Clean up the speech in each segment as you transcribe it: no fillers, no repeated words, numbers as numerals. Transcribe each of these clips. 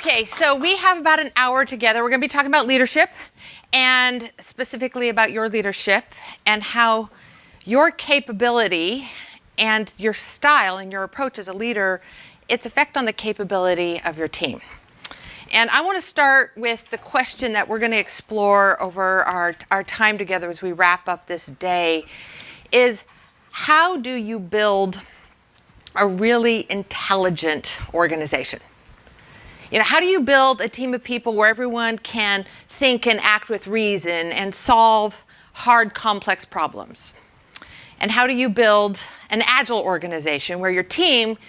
Okay, so we have about an hour together. We're going to be talking about leadership, and specifically about your leadership and how your capability and your style and your approach as a leader, its effect on the capability of your team. And I want to start with the question that we're going to explore over our time together as we wrap up this day is, how do you build a really intelligent organization? You know, how do you build a team of people where everyone can think and act with reason and solve hard, complex problems? And how do you build an agile organization where your team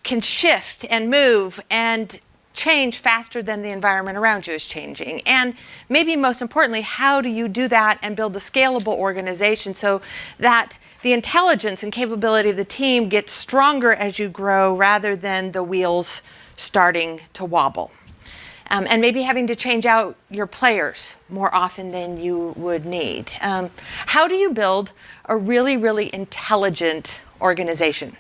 can shift and move and change faster than the environment around you is changing? And maybe most importantly, how do you do that and build a scalable organization so that the intelligence and capability of the team gets stronger as you grow rather than the wheels starting to wobble? And maybe having to change out your players more often than you would need. How do you build a really, really intelligent organization?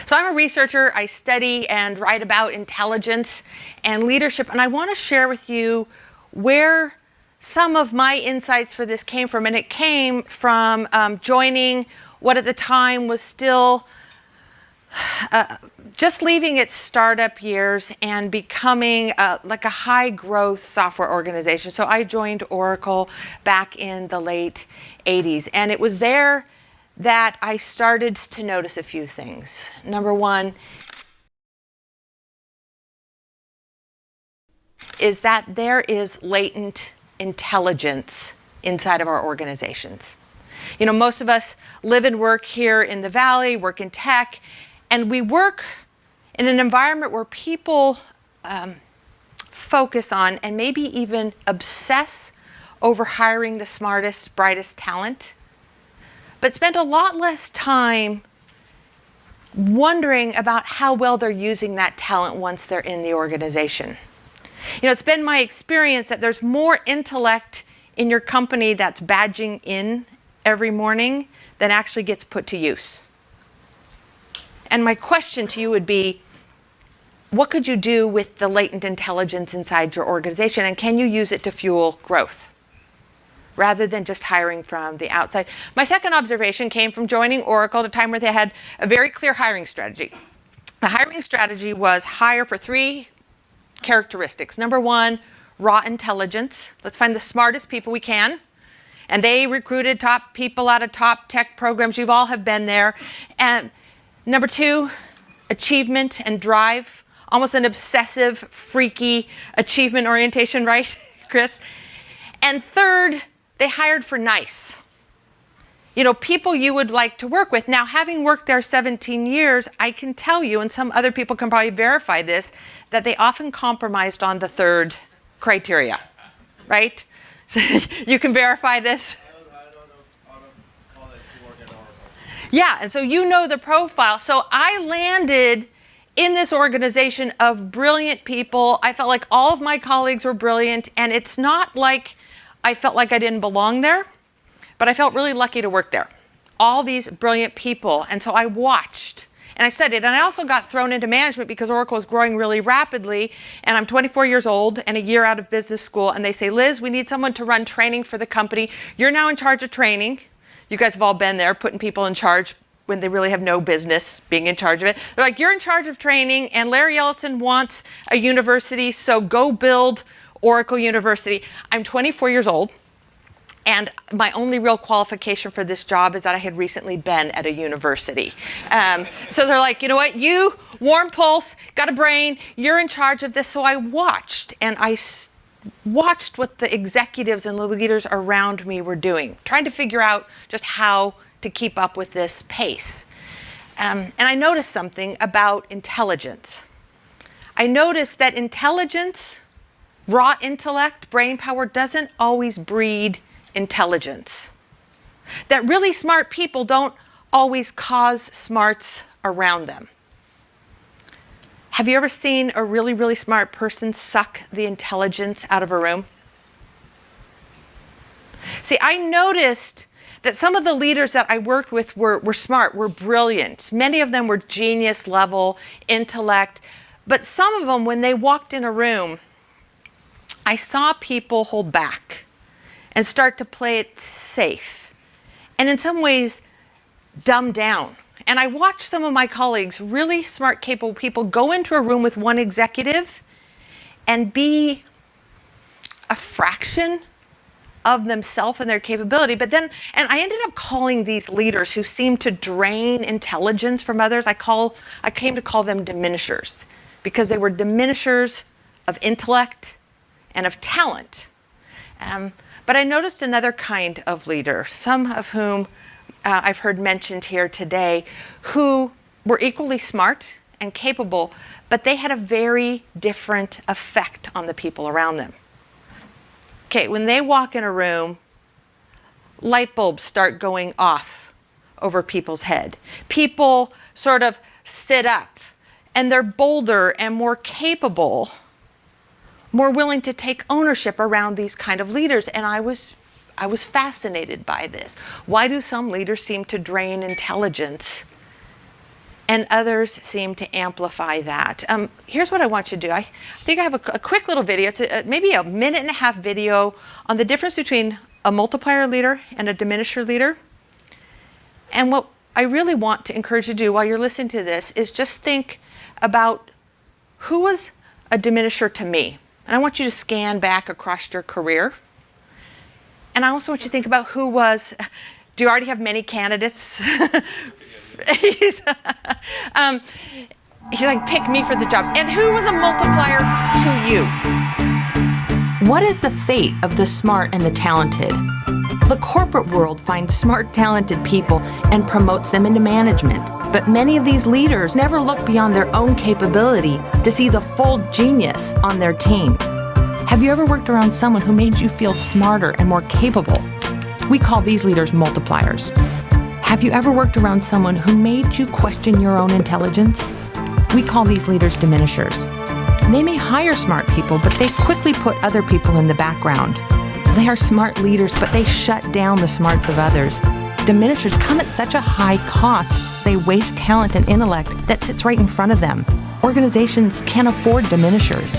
So I'm a researcher. I study and write about intelligence and leadership, and I want to share with you where some of my insights for this came from. And it came from joining what at the time was still just leaving its startup years and becoming like a high growth software organization. So I joined Oracle back in the late 80s, and it was there that I started to notice a few things. Number one is that there is latent intelligence inside of our organizations. You know, most of us live and work here in the Valley, work in tech, and we work in an environment where people focus on and maybe even obsess over hiring the smartest, brightest talent, but spend a lot less time wondering about how well they're using that talent once they're in the organization. You know, it's been my experience that there's more intellect in your company that's badging in every morning than actually gets put to use. And my question to you would be, what could you do with the latent intelligence inside your organization, and can you use it to fuel growth rather than just hiring from the outside? My second observation came from joining Oracle at a time where they had a very clear hiring strategy. The hiring strategy was hire for three characteristics. Number one, raw intelligence. Let's find the smartest people we can. And they recruited top people out of top tech programs. You've all have been there. And number two, achievement and drive. Almost an obsessive, freaky achievement orientation, right, Chris? And third, they hired for nice. You know, people you would like to work with. Now, having worked there 17 years, I can tell you, and some other people can probably verify this, that they often compromised on the third criteria, right? You can verify this? Yeah, and so you know the profile. So I landed in this organization of brilliant people. I felt like all of my colleagues were brilliant, and it's not like I felt like I didn't belong there, but I felt really lucky to work there. All these brilliant people, and so I watched and I studied, and I also got thrown into management because Oracle is growing really rapidly, and I'm 24 years old and a year out of business school, and they say, Liz, we need someone to run training for the company. You're now in charge of training. You guys have all been there, putting people in charge when they really have no business being in charge of it. They're like, you're in charge of training, and Larry Ellison wants a university, so go build Oracle University. I'm 24 years old, and my only real qualification for this job is that I had recently been at a university. So they're like, you know what, you, warm pulse, got a brain, you're in charge of this. So I watched, and I watched what the executives and the leaders around me were doing, trying to figure out just how to keep up with this pace. And I noticed something about intelligence. I noticed that intelligence, raw intellect, brain power, doesn't always breed intelligence. That really smart people don't always cause smarts around them. Have you ever seen a really, really smart person suck the intelligence out of a room? See, I noticed that some of the leaders that I worked with were smart, were brilliant. Many of them were genius level intellect, But some of them, when they walked in a room, I saw people hold back and start to play it safe. And in some ways, dumb down. And I watched some of my colleagues, really smart, capable people, go into a room with one executive and be a fraction of themselves and their capability. But then, and I ended up calling these leaders who seem to drain intelligence from others, I came to call them diminishers, because they were diminishers of intellect and of talent. But I noticed another kind of leader, some of whom I've heard mentioned here today, who were equally smart and capable, but they had a very different effect on the people around them. Okay, when they walk in a room, light bulbs start going off over people's head. People sort of sit up, and they're bolder and more capable, more willing to take ownership around these kind of leaders. And I was fascinated by this. Why do some leaders seem to drain intelligence and others seem to amplify that? Here's what I want you to do. I think I have a quick little video. It's maybe a 1.5-minute video on the difference between a multiplier leader and a diminisher leader. And what I really want to encourage you to do while you're listening to this is just think about who was a diminisher to me. And I want you to scan back across your career. And I also want you to think about who was, do you already have many candidates? He's like, pick me for the job. And who was a multiplier to you? What is the fate of the smart and the talented? The corporate world finds smart, talented people and promotes them into management. But many of these leaders never look beyond their own capability to see the full genius on their team. Have you ever worked around someone who made you feel smarter and more capable? We call these leaders multipliers. Have you ever worked around someone who made you question your own intelligence? We call these leaders diminishers. They may hire smart people, but they quickly put other people in the background. They are smart leaders, but they shut down the smarts of others. Diminishers come at such a high cost, they waste talent and intellect that sits right in front of them. Organizations can't afford diminishers.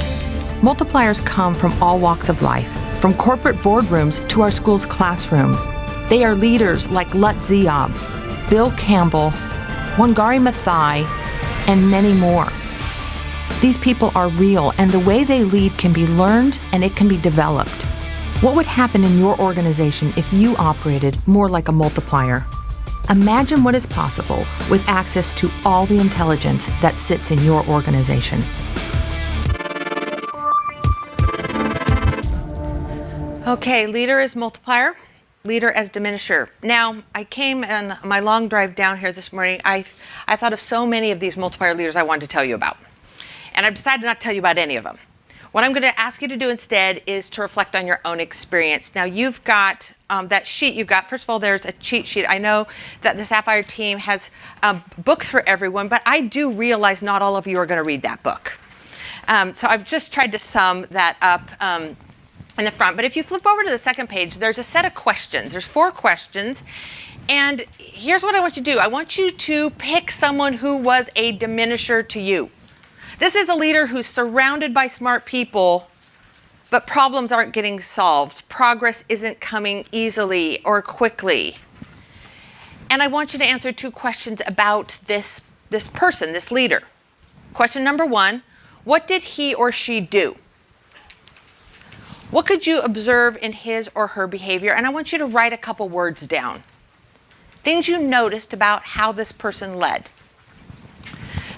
Multipliers come from all walks of life, from corporate boardrooms to our schools' classrooms. They are leaders like Lut Ziob, Bill Campbell, Wangari Maathai, and many more. These people are real, and the way they lead can be learned and it can be developed. What would happen in your organization if you operated more like a multiplier? Imagine what is possible with access to all the intelligence that sits in your organization. Okay, leader as multiplier, leader as diminisher. Now, I came on my long drive down here this morning. I thought of so many of these multiplier leaders I wanted to tell you about. And I've decided not to tell you about any of them. What I'm going to ask you to do instead is to reflect on your own experience. Now, you've got that sheet you've got. First of all, there's a cheat sheet. I know that the Sapphire team has books for everyone, but I do realize not all of you are going to read that book. So I've just tried to sum that up in the front. But if you flip over to the second page, there's a set of questions. There's 4 questions. And here's what I want you to do. I want you to pick someone who was a diminisher to you. This is a leader who's surrounded by smart people, but problems aren't getting solved. Progress isn't coming easily or quickly. And I want you to answer 2 questions about this person, this leader. Question number 1, what did he or she do? What could you observe in his or her behavior? And I want you to write a couple words down. Things you noticed about how this person led.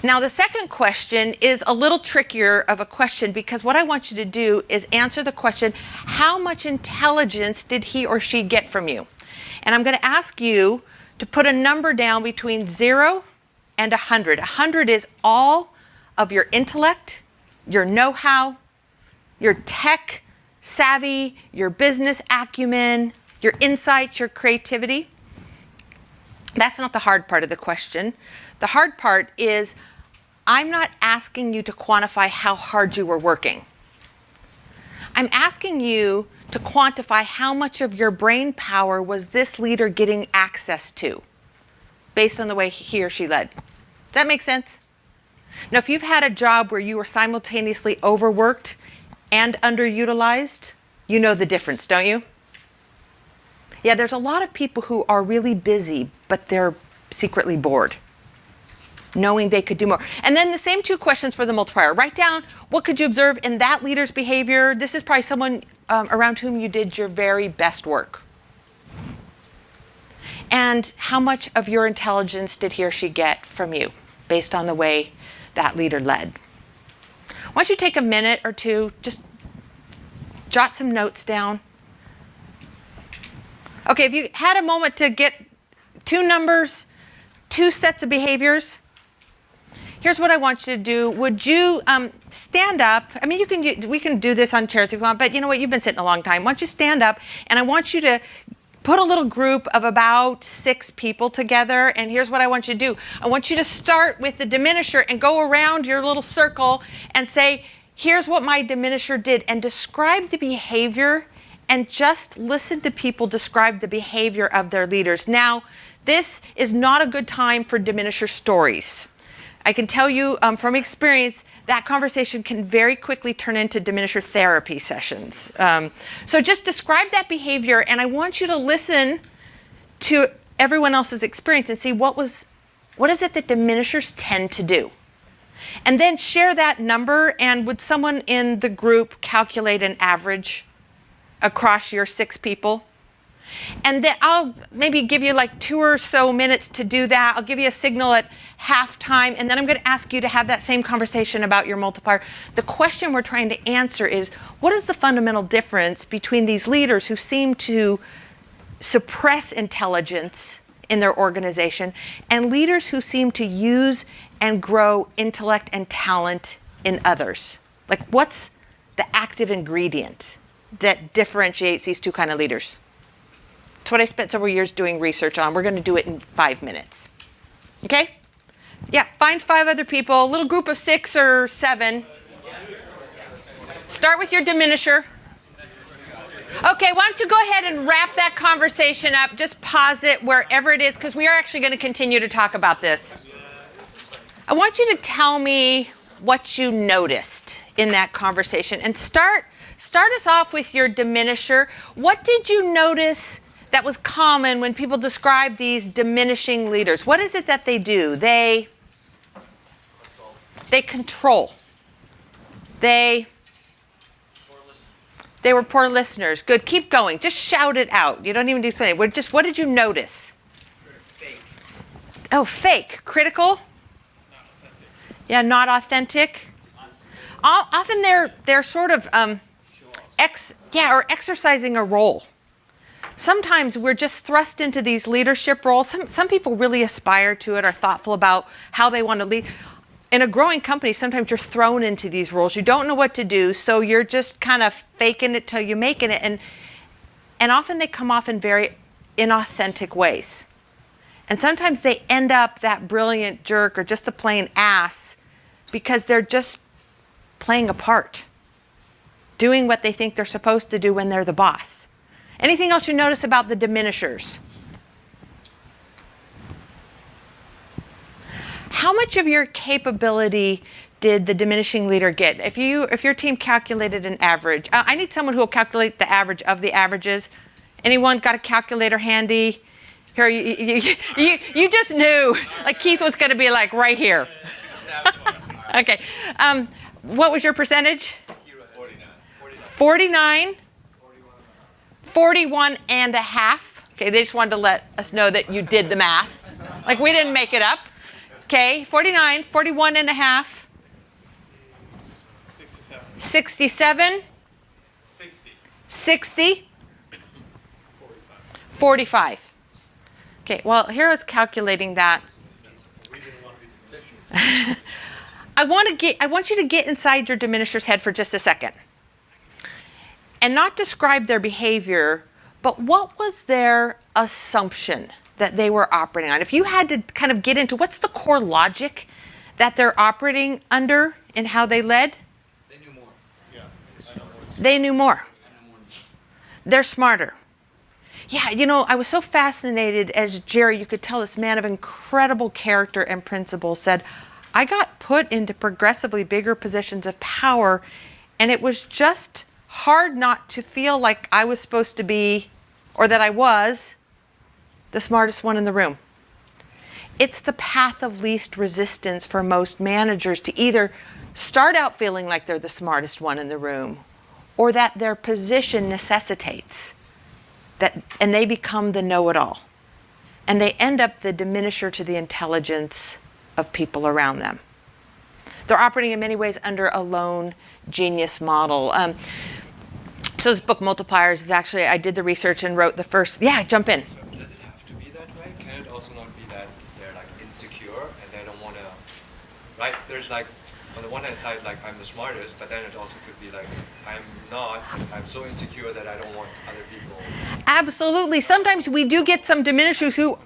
Now, the second question is a little trickier of a question, because what I want you to do is answer the question, how much intelligence did he or she get from you? And I'm going to ask you to put a number down between 0 and 100. 100 is all of your intellect, your know-how, your tech savvy, your business acumen, your insights, your creativity. That's not the hard part of the question. The hard part is, I'm not asking you to quantify how hard you were working. I'm asking you to quantify how much of your brain power was this leader getting access to based on the way he or she led. Does that make sense? Now, if you've had a job where you were simultaneously overworked and underutilized, you know the difference, don't you? Yeah, there's a lot of people who are really busy, but they're secretly bored, knowing they could do more. And then the same two questions for the multiplier. Write down what could you observe in that leader's behavior. This is probably someone around whom you did your very best work. And how much of your intelligence did he or she get from you based on the way that leader led? Why don't you take a minute or two, just jot some notes down. Okay, if you had a moment to get two numbers, two sets of behaviors, here's what I want you to do. Would you stand up? I mean, we can do this on chairs if you want, but you know what? You've been sitting a long time. Why don't you stand up? And I want you to put a little group of about 6 people together. And here's what I want you to do. I want you to start with the diminisher and go around your little circle and say, here's what my diminisher did, and describe the behavior, and just listen to people describe the behavior of their leaders. Now, this is not a good time for diminisher stories. I can tell you from experience that conversation can very quickly turn into diminisher therapy sessions. So just describe that behavior, and I want you to listen to everyone else's experience and see what is it that diminishers tend to do. And then share that number, and would someone in the group calculate an average across your 6 people? And then I'll maybe give you like 2 or so minutes to do that. I'll give you a signal at halftime, and then I'm going to ask you to have that same conversation about your multiplier. The question we're trying to answer is, what is the fundamental difference between these leaders who seem to suppress intelligence in their organization and leaders who seem to use and grow intellect and talent in others? Like, what's the active ingredient that differentiates these two kind of leaders? It's what I spent several years doing research on. We're going to do it in 5 minutes. Okay? Yeah, find 5 other people, a little group of 6 or 7. Start with your diminisher. Okay, why don't you go ahead and wrap that conversation up. Just pause it wherever it is, because we are actually going to continue to talk about this. I want you to tell me what you noticed in that conversation. And start us off with your diminisher. What did you notice that was common when people describe these diminishing leaders? What is it that they do? They control. They were poor listeners. Good. Keep going. Just shout it out. You don't even need to explain it. What did you notice? Fake. Oh, fake. Critical? Not authentic. Yeah, not authentic. Often they're sort of or exercising a role. Sometimes we're just thrust into these leadership roles. Some people really aspire to it, are thoughtful about how they want to lead. In a growing company, sometimes you're thrown into these roles. You don't know what to do, so you're just kind of faking it till you're making it. And often they come off in very inauthentic ways. And sometimes they end up that brilliant jerk or just the plain ass because they're just playing a part, doing what they think they're supposed to do when they're the boss. Anything else you notice about the diminishers? How much of your capability did the diminishing leader get? If your team calculated an average, I need someone who will calculate the average of the averages. Anyone got a calculator handy? Here, you just knew, like Keith was going to be like right here. Okay, what was your percentage? 49. 41 and a half. Okay, they just wanted to let us know that you did the math. Like we didn't make it up. Okay, 49, 41 and a half. 67. 60. 45. Okay, well, here I was calculating that. I want you to get inside your diminisher's head for just a second. And not describe their behavior, but what was their assumption that they were operating on? If you had to kind of get into what's the core logic that they're operating under in how they led? They knew more. Yeah. They knew more. They're smarter. Yeah, I was so fascinated as Jerry, you could tell this man of incredible character and principle said, I got put into progressively bigger positions of power, and it was just hard not to feel like I was supposed to be, or that I was, the smartest one in the room. It's the path of least resistance for most managers to either start out feeling like they're the smartest one in the room, or that their position necessitates that, and they become the know-it-all. And they end up the diminisher to the intelligence of people around them. They're operating in many ways under a lone genius model. So this book, Multipliers, is actually, I did the research and wrote the first, jump in. So does it have to be that way? Can it also not be that they're like insecure and they don't want to, right? There's like, on the one hand side, like I'm the smartest, but then it also could be like, I'm not, I'm so insecure that I don't want other people. Absolutely. Sometimes we do get some diminishers who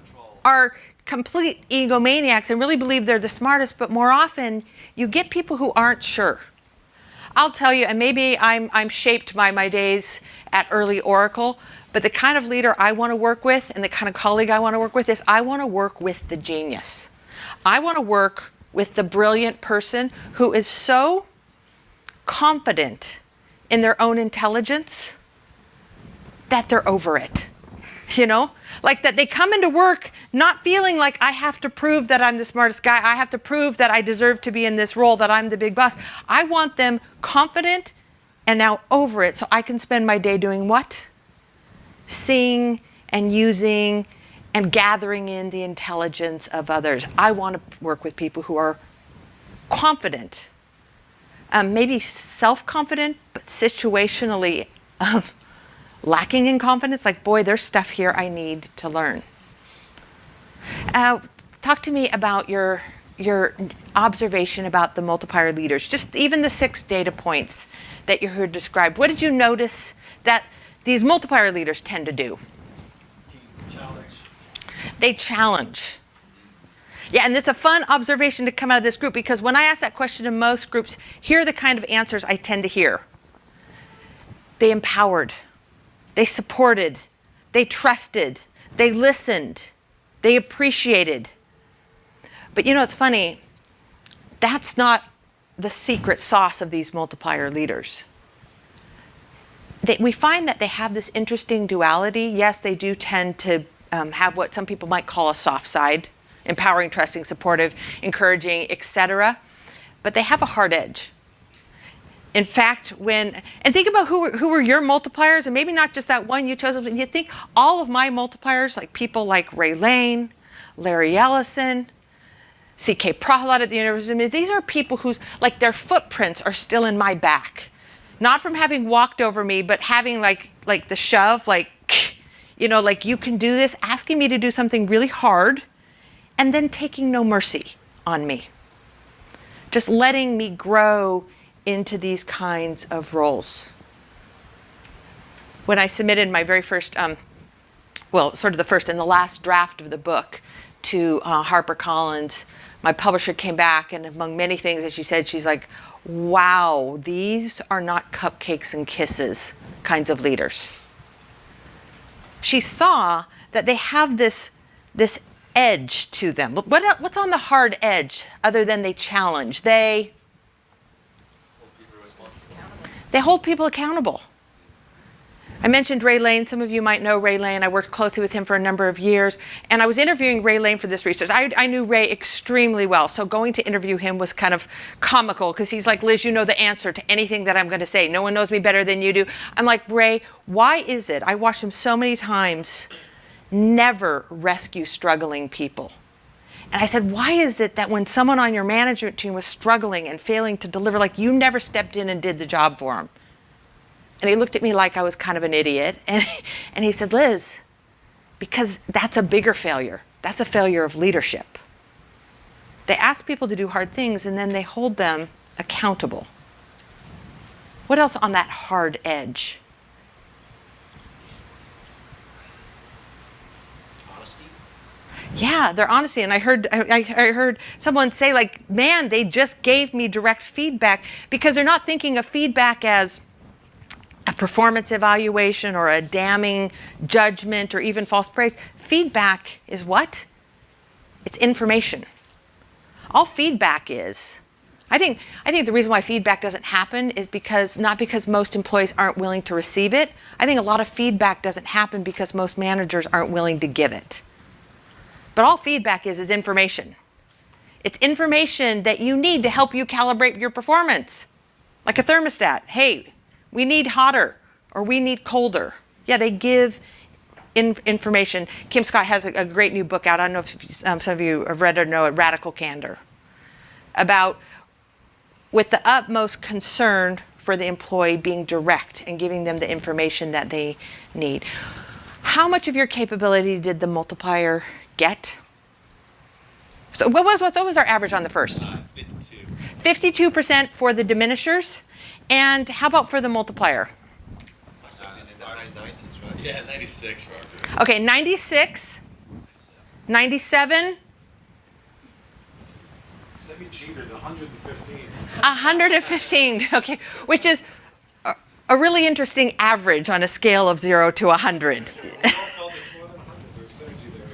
are complete egomaniacs and really believe they're the smartest, but more often you get people who aren't sure. I'll tell you, and maybe I'm shaped by my days at early Oracle, but the kind of leader I want to work with and the kind of colleague I want to work with is I want to work with the genius. I want to work with the brilliant person who is so confident in their own intelligence that they're over it. You know, like that they come into work not feeling like I have to prove that I'm the smartest guy. I have to prove that I deserve to be in this role, that I'm the big boss. I want them confident and now over it so I can spend my day doing what? Seeing and using and gathering in the intelligence of others. I want to work with people who are confident, maybe self-confident, but situationally lacking in confidence, like, boy, there's stuff here I need to learn. Talk to me about your observation about the multiplier leaders, just even the 6 data points that you heard described. What did you notice that these multiplier leaders tend to do? Challenge. They challenge. Yeah, and it's a fun observation to come out of this group, because when I ask that question in most groups, here are the kind of answers I tend to hear. They empowered. They supported, they trusted, they listened, they appreciated. But you know, it's funny, that's not the secret sauce of these multiplier leaders. We find that they have this interesting duality. Yes, they do tend to have what some people might call a soft side, empowering, trusting, supportive, encouraging, etc. But they have a hard edge. In fact, and think about who were your multipliers, and maybe not just that one you chose, but you think all of my multipliers, like people like Ray Lane, Larry Ellison, C.K. Prahalad at the University, these are people whose, like, their footprints are still in my back. Not from having walked over me, but having like the shove, like, you know, like, you can do this, asking me to do something really hard, and then taking no mercy on me. Just letting me grow into these kinds of roles. When I submitted my very first, sort of the first and the last draft of the book to HarperCollins, my publisher came back, and among many things that she said, she's like, wow, these are not cupcakes and kisses kinds of leaders. She saw that they have this edge to them. What's on the hard edge other than they challenge? They hold people accountable. I mentioned Ray Lane. Some of you might know Ray Lane. I worked closely with him for a number of years. And I was interviewing Ray Lane for this research. I knew Ray extremely well. So going to interview him was kind of comical, because he's like, Liz, you know the answer to anything that I'm going to say. No one knows me better than you do. I'm like, Ray, why is it? I watched him so many times never rescue struggling people. And I said, why is it that when someone on your management team was struggling and failing to deliver, like, you never stepped in and did the job for them? And he looked at me like I was kind of an idiot. And he said, Liz, because that's a bigger failure. That's a failure of leadership. They ask people to do hard things, and then they hold them accountable. What else on that hard edge? Yeah, their honesty. And I heard someone say, like, man, they just gave me direct feedback, because they're not thinking of feedback as a performance evaluation or a damning judgment or even false praise. Feedback is what? It's information. All feedback is. I think the reason why feedback doesn't happen is not because most employees aren't willing to receive it. I think a lot of feedback doesn't happen because most managers aren't willing to give it. But all feedback is information. It's information that you need to help you calibrate your performance. Like a thermostat. Hey, we need hotter or we need colder. Yeah, they give information. Kim Scott has a great new book out. I don't know if some of you have read or know it, Radical Candor, about with the utmost concern for the employee being direct and giving them the information that they need. How much of your capability did the multiplier get? So what was our average on the first? 52. 52% for the diminishers. And how about for the multiplier? In the high 90s, right? Yeah, 96. Okay, 96, 97, Semi cheated, 115. 115, okay, which is a really interesting average on a scale of 0 to 100. It's more than 100. There's synergy there.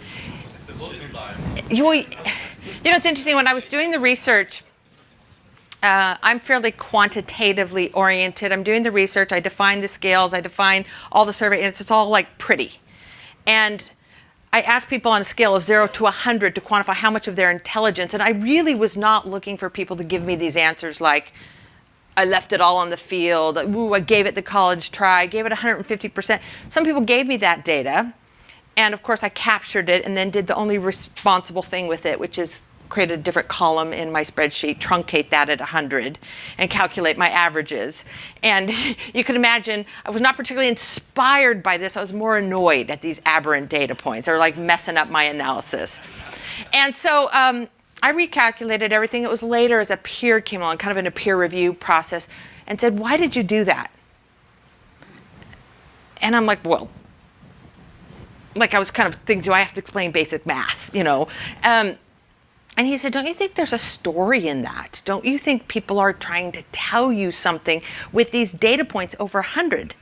It's a multiplier. You know, it's interesting, when I was doing the research, I'm fairly quantitatively oriented. I'm doing the research, I define the scales, I define all the survey, and it's all like pretty. And I asked people on a scale of 0 to 100 to quantify how much of their intelligence, and I really was not looking for people to give me these answers like, I left it all on the field, ooh, I gave it the college try, I gave it 150%. Some people gave me that data, and of course I captured it and then did the only responsible thing with it, which is create a different column in my spreadsheet, truncate that at 100, and calculate my averages. And you can imagine, I was not particularly inspired by this. I was more annoyed at these aberrant data points. They were like messing up my analysis. And so I recalculated everything. It was later as a peer came along, kind of in a peer review process, and said, why did you do that? And I'm like, well, like I was kind of thinking, do I have to explain basic math, you know? And he said, don't you think there's a story in that? Don't you think people are trying to tell you something with these data points over 100?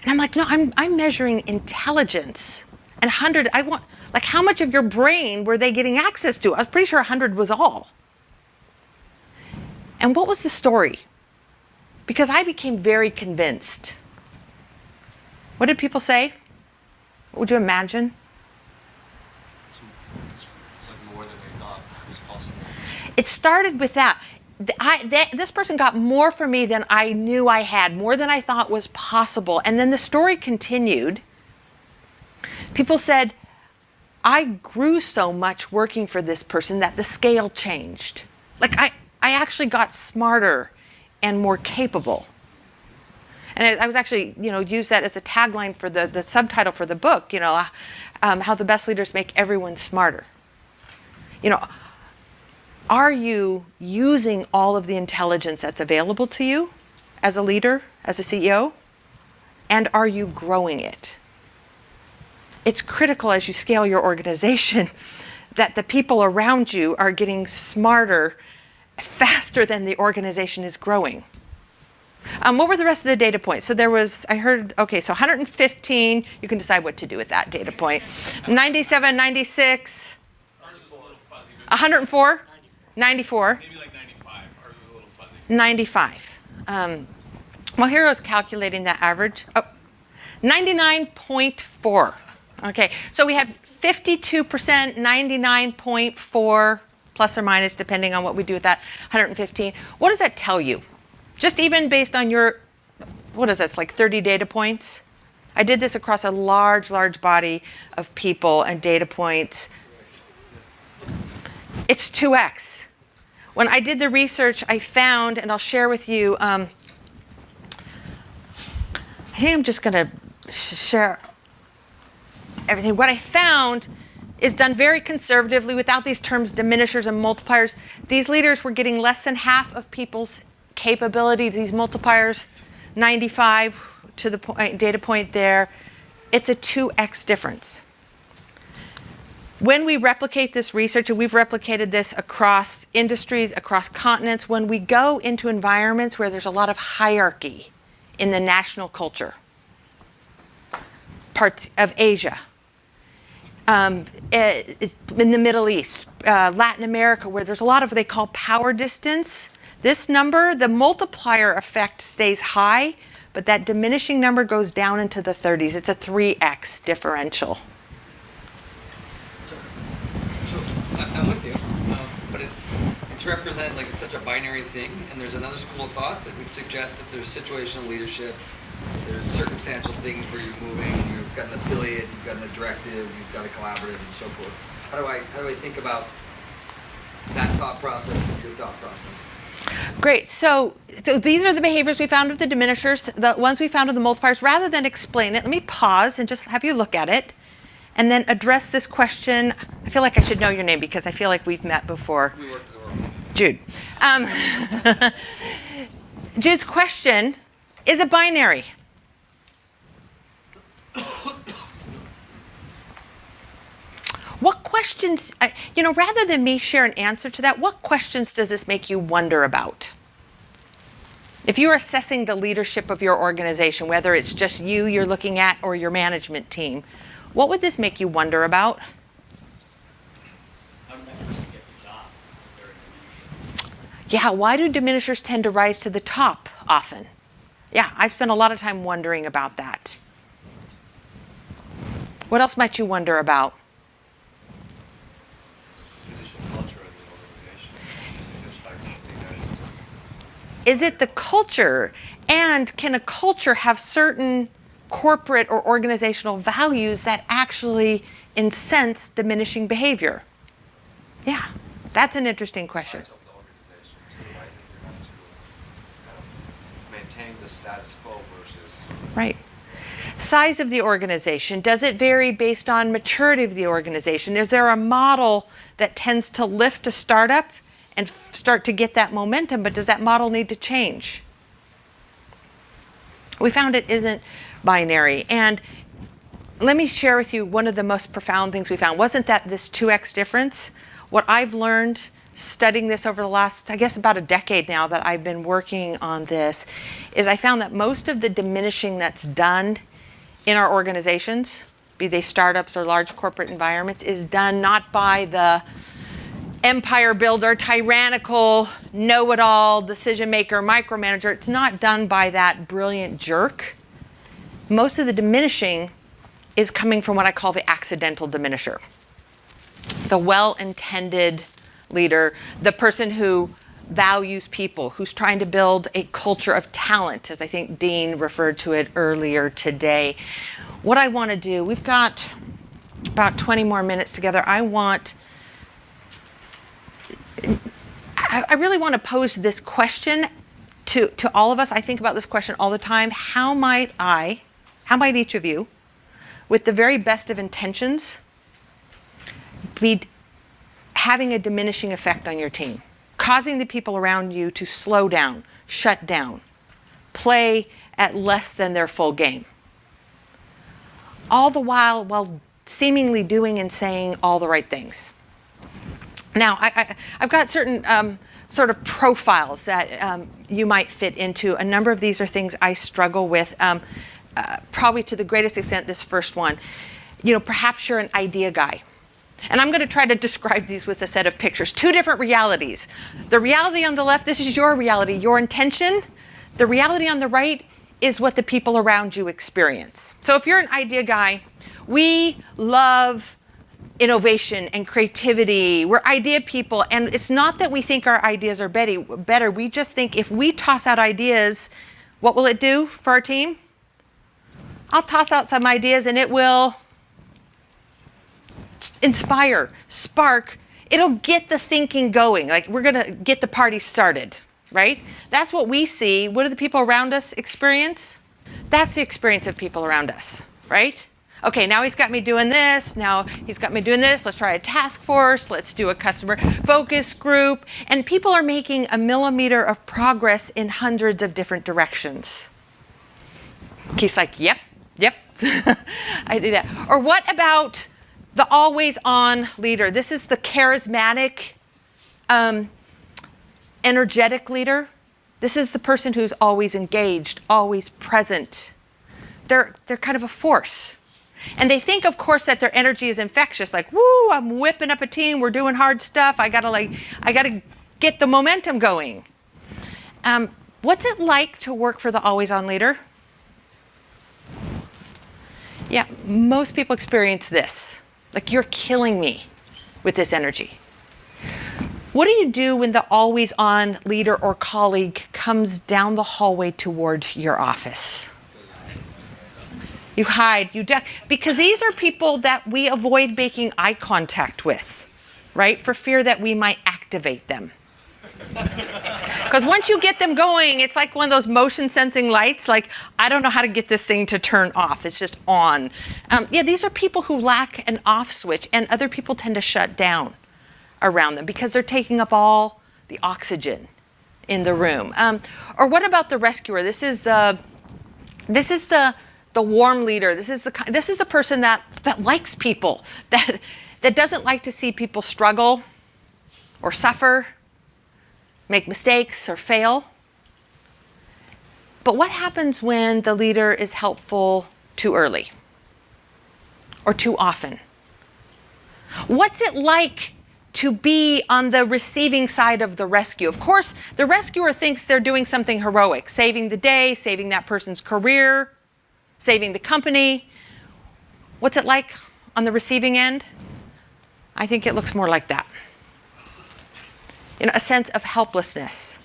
And I'm like, no, I'm measuring intelligence. And 100, I want, like, how much of your brain were they getting access to? I was pretty sure 100 was all. And what was the story? Because I became very convinced. What did people say? What would you imagine? It started with that. This person got more from me than I knew I had, more than I thought was possible. And then the story continued. People said, I grew so much working for this person that the scale changed. Like I actually got smarter and more capable. And I was actually, use that as the tagline for the subtitle for the book, how the best leaders make everyone smarter. Are you using all of the intelligence that's available to you as a leader, as a CEO? And are you growing it? It's critical as you scale your organization that the people around you are getting smarter faster than the organization is growing. What were the rest of the data points? So there was, so 115, you can decide what to do with that data point. 97, 96, 104? 94. Maybe like 95. Ours was a little fuzzy. 95. Well, here I was calculating that average. 99.4. Okay, so we had 52%, 99.4 plus or minus, depending on what we do with that 115. What does that tell you? Just even based on your, what is this, like 30 data points? I did this across a large body of people and data points. It's 2x. When I did the research, I found, and I'll share with you, I think I'm just going to share everything. What I found is done very conservatively without these terms diminishers and multipliers. These leaders were getting less than half of people's capability. These multipliers, 95 to the data point there. It's a 2x difference. When we replicate this research, and we've replicated this across industries, across continents, when we go into environments where there's a lot of hierarchy in the national culture, parts of Asia, in the Middle East, Latin America, where there's a lot of what they call power distance. This number, the multiplier effect stays high, but that diminishing number goes down into the 30s. It's a 3x differential. So I'm with you, but it's represented like it's such a binary thing, and there's another school of thought that would suggest that there's situational leadership, there's circumstantial things where you're moving, you've got an affiliate, you've got a directive, you've got a collaborative, and so forth. How do I think about that thought process with your thought process? Great. So these are the behaviors we found with the diminishers, the ones we found with the multipliers. Rather than explain it, let me pause and just have you look at it and then address this question. I feel like I should know your name because I feel like we've met before. We worked in the world. Jude. Jude's question is a binary. What questions, rather than me share an answer to that, what questions does this make you wonder about? If you're assessing the leadership of your organization, whether it's just you're looking at or your management team, what would this make you wonder about? How do they get the job? Yeah, why do diminishers tend to rise to the top often? Yeah, I spend a lot of time wondering about that. What else might you wonder about? Is it the culture of the organization? Is it like something that is just... Is it the culture? And can a culture have certain corporate or organizational values that actually incense diminishing behavior? Yeah, that's an interesting question. Size of the organization too, right? If you have to kind of maintain the status quo versus... Right. Size of the organization. Does it vary based on maturity of the organization? Is there a model that tends to lift a startup and start to get that momentum, but does that model need to change? We found it isn't binary. And let me share with you one of the most profound things we found. Wasn't that this 2x difference? What I've learned studying this over the last, I guess, about a decade now that I've been working on this, is I found that most of the diminishing that's done in our organizations, be they startups or large corporate environments, is done not by the empire builder, tyrannical, know-it-all, decision maker, micromanager. It's not done by that brilliant jerk. Most of the diminishing is coming from what I call the accidental diminisher. The well-intended leader, the person who values people, who's trying to build a culture of talent, as I think Dean referred to it earlier today. What I want to do, we've got about 20 more minutes together. I really want to pose this question to all of us. I think about this question all the time. How might each of you, with the very best of intentions, be having a diminishing effect on your team, causing the people around you to slow down, shut down, play at less than their full game, all the while seemingly doing and saying all the right things? Now, I've got certain sort of profiles that you might fit into. A number of these are things I struggle with, probably to the greatest extent this first one. Perhaps you're an idea guy. And I'm going to try to describe these with a set of pictures. Two different realities. The reality on the left, this is your reality, your intention. The reality on the right is what the people around you experience. So if you're an idea guy, we love innovation and creativity. We're idea people. And it's not that we think our ideas are better. We just think if we toss out ideas, what will it do for our team? I'll toss out some ideas and it will inspire, spark. It'll get the thinking going. Like, we're going to get the party started, right? That's what we see. What do the people around us experience? That's the experience of people around us, right? Okay, now he's got me doing this. Now he's got me doing this. Let's try a task force. Let's do a customer focus group. And people are making a millimeter of progress in hundreds of different directions. He's like, yep, I do that. Or what about the always-on leader? This is the charismatic, energetic leader. This is the person who's always engaged, always present. They're kind of a force. And they think, of course, that their energy is infectious. Like, woo, I'm whipping up a team. We're doing hard stuff. I gotta get the momentum going. What's it like to work for the always on leader? Yeah, most people experience this. Like, you're killing me with this energy. What do you do when the always on leader or colleague comes down the hallway toward your office? You hide, you duck, because these are people that we avoid making eye contact with, right? For fear that we might activate them. Because once you get them going, it's like one of those motion sensing lights. Like, I don't know how to get this thing to turn off. It's just on. These are people who lack an off switch, and other people tend to shut down around them because they're taking up all the oxygen in the room. Or what about the rescuer? This is the warm leader. This is the person that likes people, that doesn't like to see people struggle or suffer, make mistakes or fail. But what happens when the leader is helpful too early or too often? What's it like to be on the receiving side of the rescue? Of course, the rescuer thinks they're doing something heroic, saving the day, saving that person's career, saving the company. What's it like on the receiving end? I think it looks more like that. A sense of helplessness.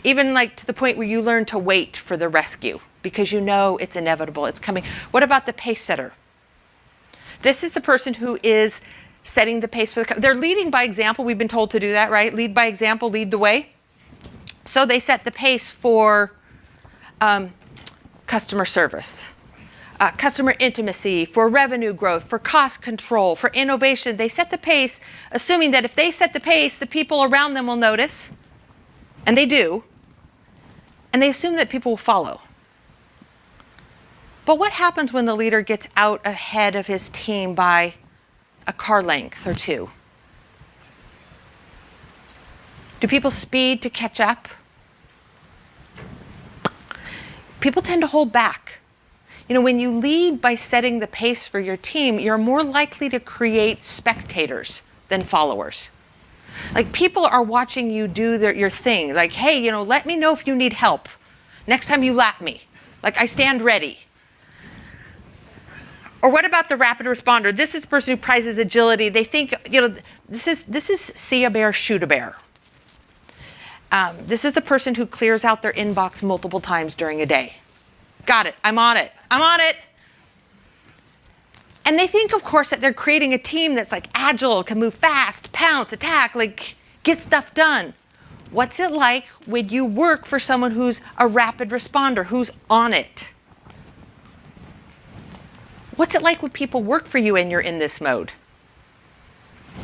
Even like to the point where you learn to wait for the rescue because you know it's inevitable, it's coming. What about the pace setter? This is the person who is setting the pace for the company. They're leading by example. We've been told to do that, right? Lead by example, lead the way. So they set the pace for customer service, customer intimacy, for revenue growth, for cost control, for innovation. They set the pace, assuming that if they set the pace, the people around them will notice, and they do, and they assume that people will follow. But what happens when the leader gets out ahead of his team by a car length or two? Do people speed to catch up? People tend to hold back. When you lead by setting the pace for your team, you're more likely to create spectators than followers. Like, people are watching you do your thing. Like, hey, let me know if you need help. Next time you lap me. Like, I stand ready. Or what about the rapid responder? This is the person who prizes agility. They think, this is see a bear, shoot a bear. This is the person who clears out their inbox multiple times during a day. Got it. I'm on it. And they think, of course, that they're creating a team that's like agile, can move fast, pounce, attack, like get stuff done. What's it like when you work for someone who's a rapid responder, who's on it? What's it like when people work for you and you're in this mode?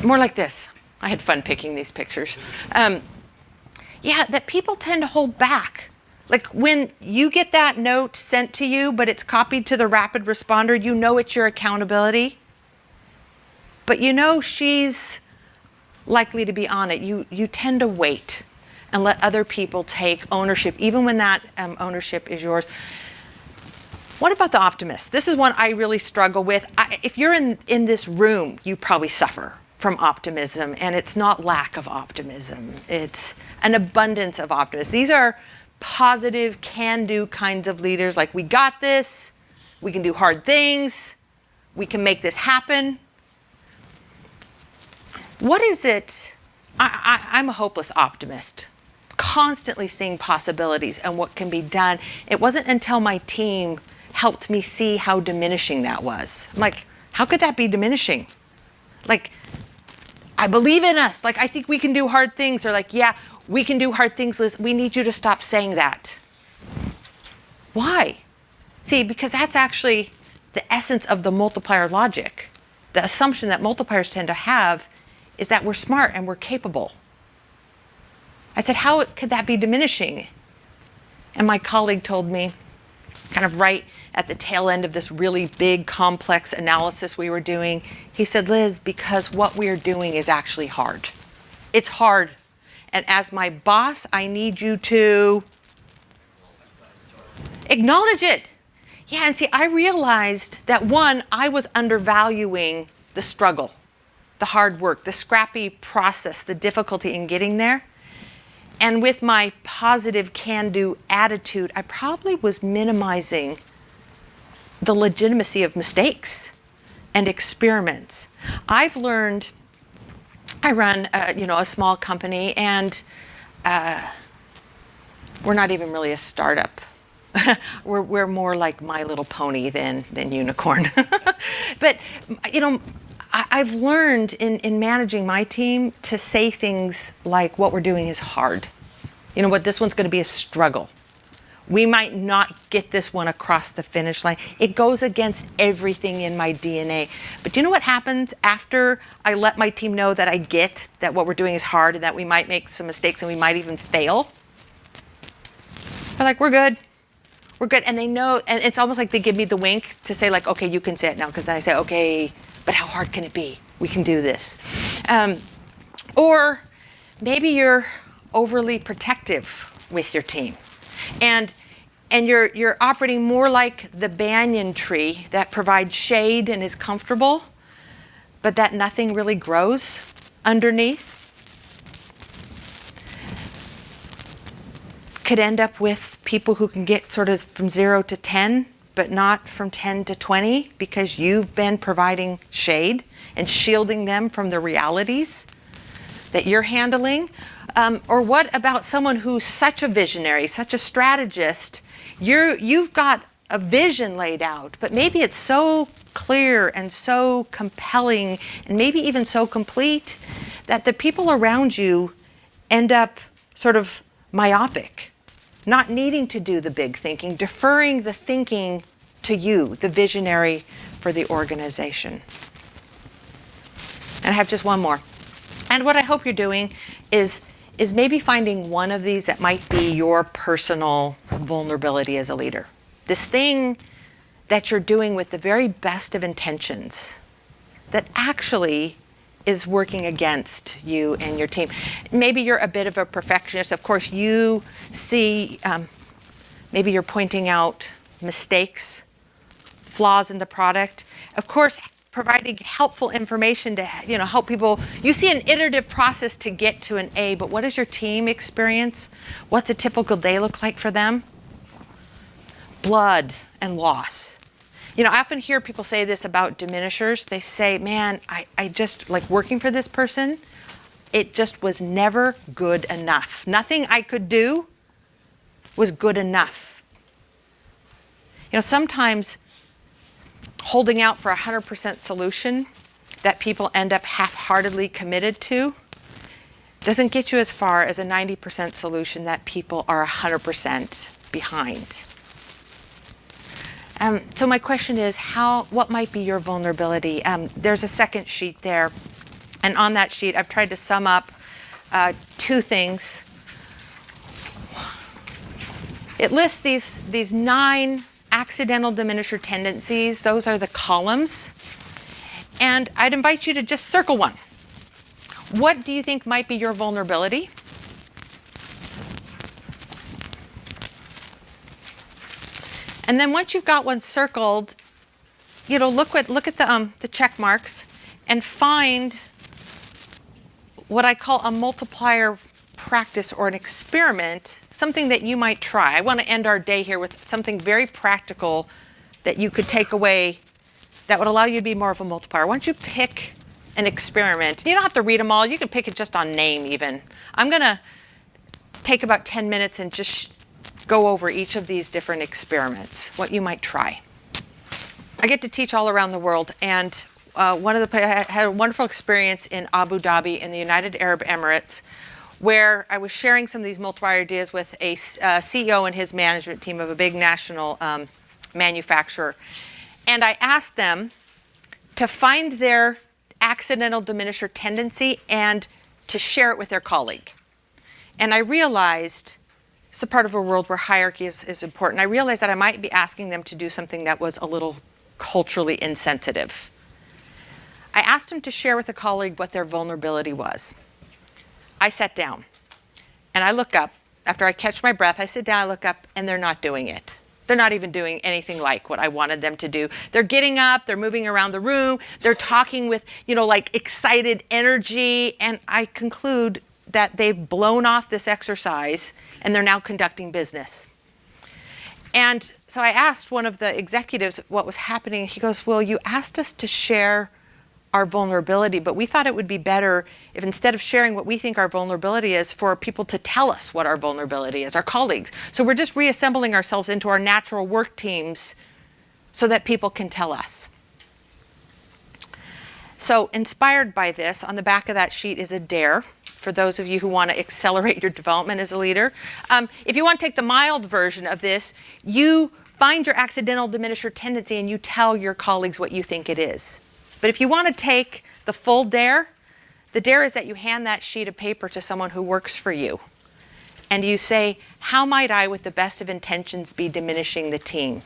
More like this. I had fun picking these pictures. That people tend to hold back. Like, when you get that note sent to you, but it's copied to the rapid responder, you know it's your accountability. But she's likely to be on it. You tend to wait and let other people take ownership, even when that ownership is yours. What about the optimist? This is one I really struggle with. If you're in this room, you probably suffer from optimism, and it's not lack of optimism. It's an abundance of optimism. These are positive, can-do kinds of leaders. Like, we got this, we can do hard things, we can make this happen. What is it? I'm a hopeless optimist, constantly seeing possibilities and what can be done. It wasn't until my team helped me see how diminishing that was. I'm like, how could that be diminishing? Like, I believe in us. Like, I think we can do hard things. Or like, yeah, we can do hard things, Liz. We need you to stop saying that. Why? See, because that's actually the essence of the multiplier logic. The assumption that multipliers tend to have is that we're smart and we're capable. I said, how could that be diminishing? And my colleague told me, kind of right at the tail end of this really big, complex analysis we were doing, he said, Liz, because what we're doing is actually hard. It's hard. And as my boss, I need you to acknowledge it. Yeah, and see, I realized that one, I was undervaluing the struggle, the hard work, the scrappy process, the difficulty in getting there. And with my positive can-do attitude, I probably was minimizing the legitimacy of mistakes and experiments. I've learned, I run a small company, and we're not even really a startup. we're more like My Little Pony than unicorn. But I've learned in managing my team to say things like, what we're doing is hard. You know what, this one's going to be a struggle. We might not get this one across the finish line. It goes against everything in my DNA. But do you know what happens after I let my team know that I get that what we're doing is hard and that we might make some mistakes and we might even fail? They're like, we're good. We're good. And they know, and it's almost like they give me the wink to say, like, okay, you can say it now. Because then I say, okay, but how hard can it be? We can do this. Or maybe you're overly protective with your team. And you're operating more like the banyan tree that provides shade and is comfortable, but that nothing really grows underneath. Could end up with people who can get sort of from 0 to 10, but not from 10 to 20, because you've been providing shade and shielding them from the realities that you're handling. Or what about someone who's such a visionary, such a strategist? You've got a vision laid out, but maybe it's so clear and so compelling and maybe even so complete that the people around you end up sort of myopic, not needing to do the big thinking, deferring the thinking to you, the visionary for the organization. And I have just one more. And what I hope you're doing is maybe finding one of these that might be your personal vulnerability as a leader. This thing that you're doing with the very best of intentions that actually is working against you and your team. Maybe you're a bit of a perfectionist. Of course, you see, maybe you're pointing out mistakes, flaws in the product. Of course, providing helpful information to help people. You see an iterative process to get to an A, but what does your team experience? What's a typical day look like for them? Blood and loss. I often hear people say this about diminishers. They say, man, I just, like working for this person, it just was never good enough. Nothing I could do was good enough. Sometimes holding out for a 100% solution that people end up half-heartedly committed to doesn't get you as far as a 90% solution that people are 100% behind. So my question is, what might be your vulnerability? There's a second sheet there, and on that sheet I've tried to sum up two things. It lists these 9 accidental diminisher tendencies. Those are the columns. And I'd invite you to just circle one. What do you think might be your vulnerability? And then once you've got one circled, look at the check marks and find what I call a multiplier practice or an experiment, something that you might try. I want to end our day here with something very practical that you could take away that would allow you to be more of a multiplier. Why don't you pick an experiment? You don't have to read them all. You can pick it just on name even. I'm going to take about 10 minutes and just go over each of these different experiments, what you might try. I get to teach all around the world, and I had a wonderful experience in Abu Dhabi in the United Arab Emirates, where I was sharing some of these multiplier ideas with a CEO and his management team of a big national manufacturer. And I asked them to find their accidental diminisher tendency and to share it with their colleague. And I realized it's a part of a world where hierarchy is important. I realized that I might be asking them to do something that was a little culturally insensitive. I asked them to share with a colleague what their vulnerability was. I sat down and I look up. After I catch my breath, I sit down, I look up, and they're not doing it. They're not even doing anything like what I wanted them to do. They're getting up, they're moving around the room, they're talking with, like excited energy, and I conclude that they've blown off this exercise and they're now conducting business. And so I asked one of the executives what was happening. He goes, well, you asked us to share our vulnerability, but we thought it would be better if instead of sharing what we think our vulnerability is, for people to tell us what our vulnerability is, our colleagues. So we're just reassembling ourselves into our natural work teams so that people can tell us. So inspired by this, on the back of that sheet is a dare for those of you who want to accelerate your development as a leader. If you want to take the mild version of this, you find your accidental diminisher tendency and you tell your colleagues what you think it is. But if you want to take the full dare, the dare is that you hand that sheet of paper to someone who works for you. And you say, how might I, with the best of intentions, be diminishing the team?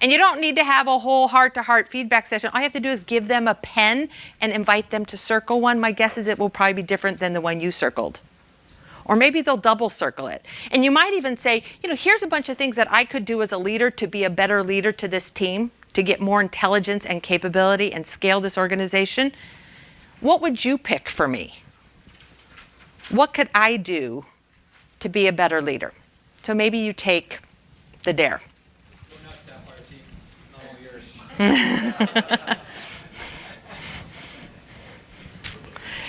And you don't need to have a whole heart-to-heart feedback session. All you have to do is give them a pen and invite them to circle one. My guess is it will probably be different than the one you circled. Or maybe they'll double circle it. And you might even say, here's a bunch of things that I could do as a leader to be a better leader to this team, to get more intelligence and capability and scale this organization. What would you pick for me? What could I do to be a better leader? So maybe you take the dare. We're not Sapphire team, not all yours.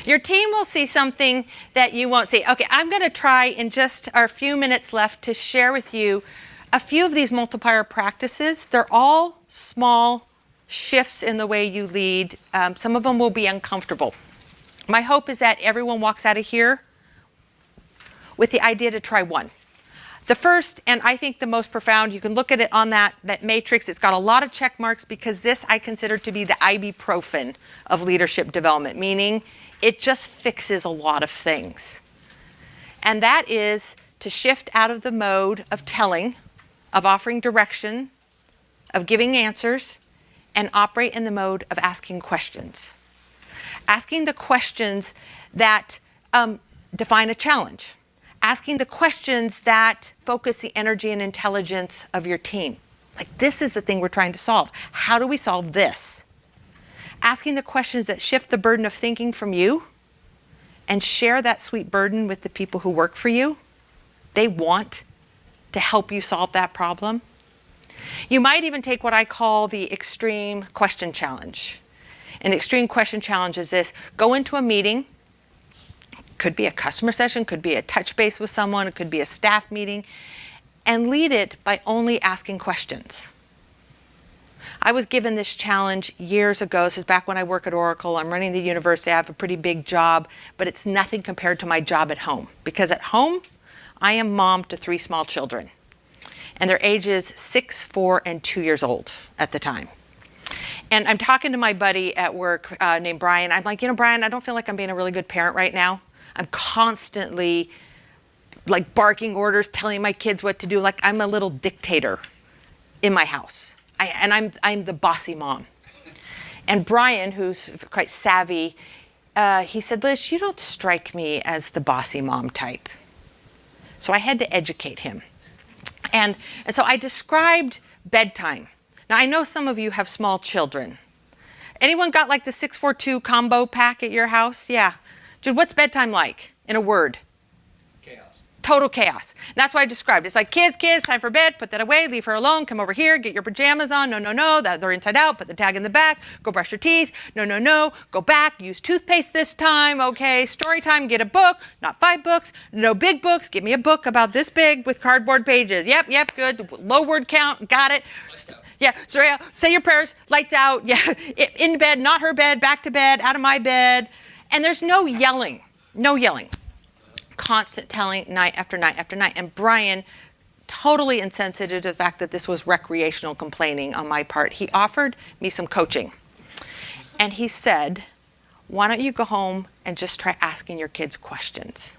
Your team will see something that you won't see. Okay, I'm going to try in just our few minutes left to share with you a few of these multiplier practices. They're all small shifts in the way you lead. Some of them will be uncomfortable. My hope is that everyone walks out of here with the idea to try one. The first, and I think the most profound, you can look at it on that matrix. It's got a lot of check marks because this I consider to be the ibuprofen of leadership development, meaning it just fixes a lot of things. And that is to shift out of the mode of telling, of offering direction, of giving answers, and operate in the mode of asking questions. Asking the questions that define a challenge. Asking the questions that focus the energy and intelligence of your team. Like, this is the thing we're trying to solve. How do we solve this? Asking the questions that shift the burden of thinking from you and share that sweet burden with the people who work for you. They want to help you solve that problem. You might even take what I call the extreme question challenge. And the extreme question challenge is this: go into a meeting, could be a customer session, could be a touch base with someone, it could be a staff meeting, and lead it by only asking questions. I was given this challenge years ago. This is back when I work at Oracle. I'm running the university. I have a pretty big job, but it's nothing compared to my job at home. Because at home, I am mom to 3 small children. And their ages 6, 4, and 2 years old at the time. And I'm talking to my buddy at work named Brian. I'm like, Brian, I don't feel like I'm being a really good parent right now. I'm constantly like barking orders, telling my kids what to do. Like I'm a little dictator in my house. I'm the bossy mom. And Brian, who's quite savvy, he said, Liz, you don't strike me as the bossy mom type. So I had to educate him. And so I described bedtime. Now I know some of you have small children. Anyone got like the 642 combo pack at your house? Yeah. Jude, what's bedtime like in a word? Chaos. Total chaos. And that's what I described. It's like, kids, time for bed, put that away, leave her alone, come over here, get your pajamas on, no, they're inside out, put the tag in the back, go brush your teeth, no, go back, use toothpaste this time, okay, story time, get a book, not 5 books, no big books, give me a book about this big with cardboard pages. Yep, good, low word count, got it. Yeah, Soraya, say your prayers, lights out, yeah, in bed, not her bed, back to bed, out of my bed. And there's no yelling. Constant telling night after night after night. And Brian, totally insensitive to the fact that this was recreational complaining on my part, he offered me some coaching. And he said, why don't you go home and just try asking your kids questions?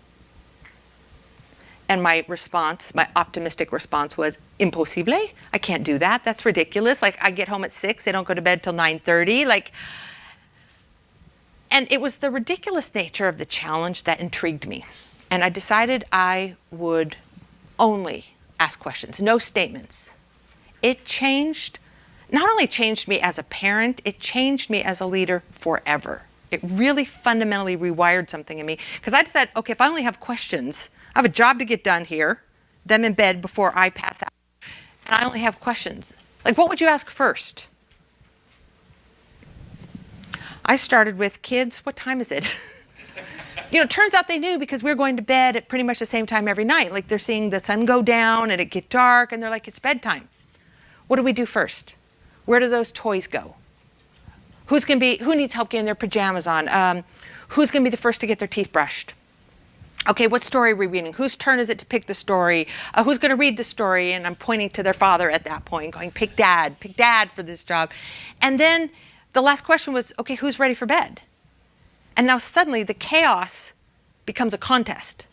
And my response, my optimistic response was, impossible? I can't do that. That's ridiculous. Like, I get home at 6, they don't go to bed till 9:30. And it was the ridiculous nature of the challenge that intrigued me. And I decided I would only ask questions, no statements. It changed, not only changed me as a parent, it changed me as a leader forever. It really fundamentally rewired something in me because I decided, okay, if I only have questions, I have a job to get done here, them in bed before I pass out, and I only have questions. Like, what would you ask first? I started with, kids, what time is it? It turns out they knew because we were going to bed at pretty much the same time every night. Like, they're seeing the sun go down and it get dark, and they're like, it's bedtime. What do we do first? Where do those toys go? Who needs help getting their pajamas on? Who's going to be the first to get their teeth brushed? Okay, what story are we reading? Whose turn is it to pick the story? Who's going to read the story? And I'm pointing to their father at that point, going, pick dad for this job. And then the last question was, okay, who's ready for bed? And now suddenly the chaos becomes a contest.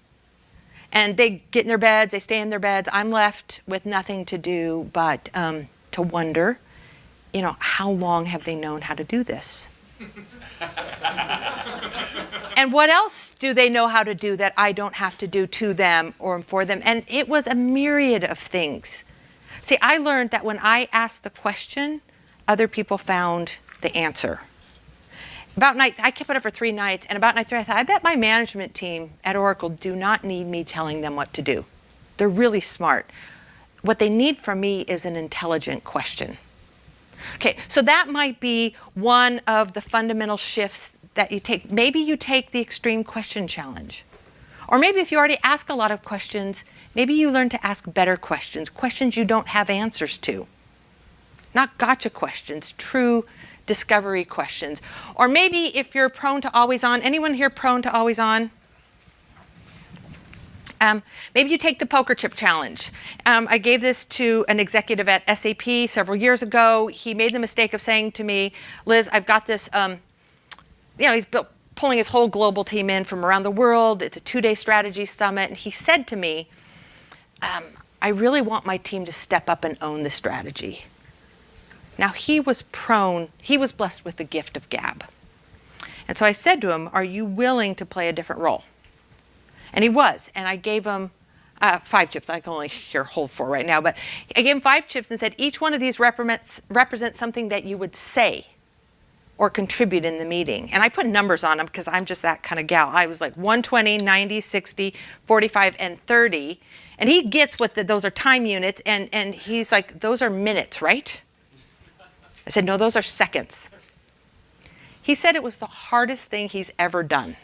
And they get in their beds, they stay in their beds. I'm left with nothing to do but to wonder, how long have they known how to do this? And what else do they know how to do that I don't have to do to them or for them? And it was a myriad of things. See, I learned that when I asked the question, other people found the answer. I kept it up for 3 nights, and about night 3, I thought, I bet my management team at Oracle do not need me telling them what to do. They're really smart. What they need from me is an intelligent question. Okay, so that might be one of the fundamental shifts that you take. Maybe you take the extreme question challenge. Or maybe if you already ask a lot of questions, maybe you learn to ask better questions you don't have answers to. Not gotcha questions, true discovery questions. Or maybe if you're prone to always on, anyone here prone to always on? Maybe you take the poker chip challenge. I gave this to an executive at SAP several years ago. He made the mistake of saying to me, Liz, I've got this, he's pulling his whole global team in from around the world. It's a 2-day strategy summit. And he said to me, I really want my team to step up and own the strategy. Now, he was blessed with the gift of gab. And so I said to him, are you willing to play a different role? And he was. And I gave him 5 chips. I can only hold 4 right now. But I gave him 5 chips and said, each one of these represents something that you would say or contribute in the meeting. And I put numbers on them because I'm just that kind of gal. I was like 120, 90, 60, 45, and 30. And he gets what those are time units. And he's like, those are minutes, right? I said, no, those are seconds. He said it was the hardest thing he's ever done.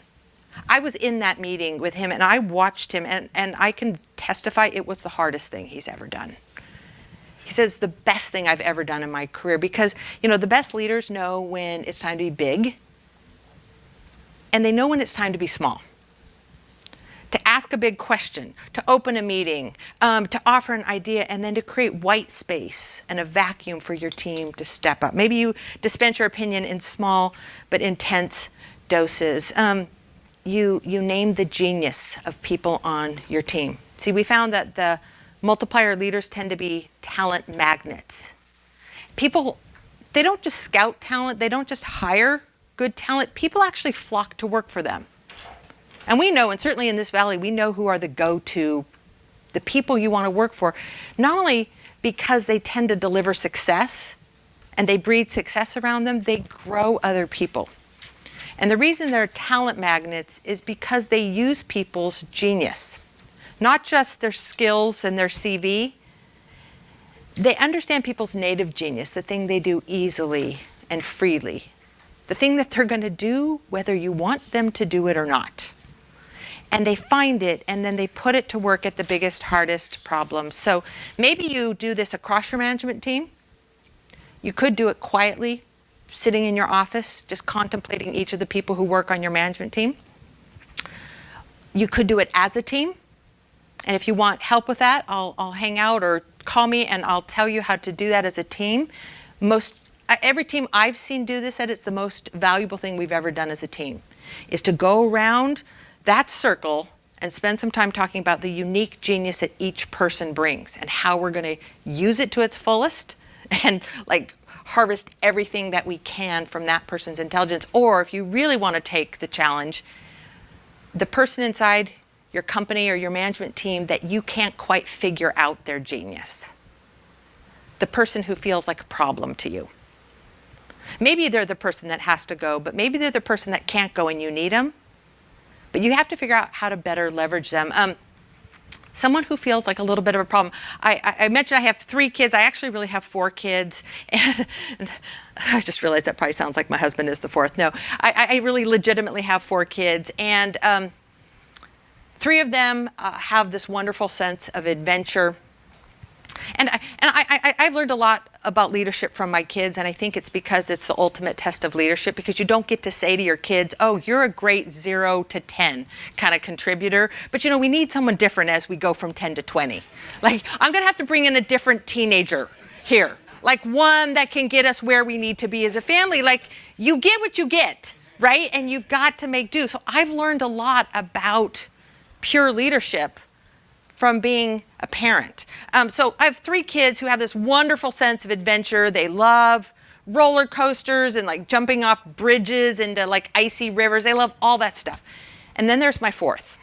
I was in that meeting with him and I watched him and I can testify it was the hardest thing he's ever done. He says the best thing I've ever done in my career because, the best leaders know when it's time to be big and they know when it's time to be small. To ask a big question, to open a meeting, to offer an idea, and then to create white space and a vacuum for your team to step up. Maybe you dispense your opinion in small but intense doses. You name the genius of people on your team. See, we found that the multiplier leaders tend to be talent magnets. People, they don't just scout talent, they don't just hire good talent. People actually flock to work for them. And we know, and certainly in this valley, we know who are the go-to, the people you want to work for, not only because they tend to deliver success and they breed success around them, they grow other people. And the reason they're talent magnets is because they use people's genius, not just their skills and their CV. They understand people's native genius, the thing they do easily and freely, the thing that they're going to do whether you want them to do it or not. And they find it, and then they put it to work at the biggest, hardest problems. So maybe you do this across your management team. You could do it quietly, sitting in your office, just contemplating each of the people who work on your management team. You could do it as a team. And if you want help with that, I'll hang out or call me, and I'll tell you how to do that as a team. Every team I've seen do this, it's the most valuable thing we've ever done as a team, is to go around that circle and spend some time talking about the unique genius that each person brings and how we're going to use it to its fullest and harvest everything that we can from that person's intelligence. Or if you really want to take the challenge, the person inside your company or your management team that you can't quite figure out their genius? The person who feels like a problem to you. Maybe they're the person that has to go, but maybe they're the person that can't go and you need them. But you have to figure out how to better leverage them. Someone who feels like a little bit of a problem. I mentioned I have 3 kids. I actually really have 4 kids. And I just realized that probably sounds like my husband is the 4th. No, I really legitimately have 4 kids. And 3 of them have this wonderful sense of adventure. And I've learned a lot about leadership from my kids, and I think it's because it's the ultimate test of leadership, because you don't get to say to your kids, oh, you're a great 0 to 10 kind of contributor, but we need someone different as we go from 10 to 20. Like, I'm going to have to bring in a different teenager here, like one that can get us where we need to be as a family. Like, you get what you get, right? And you've got to make do. So I've learned a lot about pure leadership from being a parent. So I have 3 kids who have this wonderful sense of adventure. They love roller coasters and like jumping off bridges into like icy rivers. They love all that stuff. And then there's my 4th.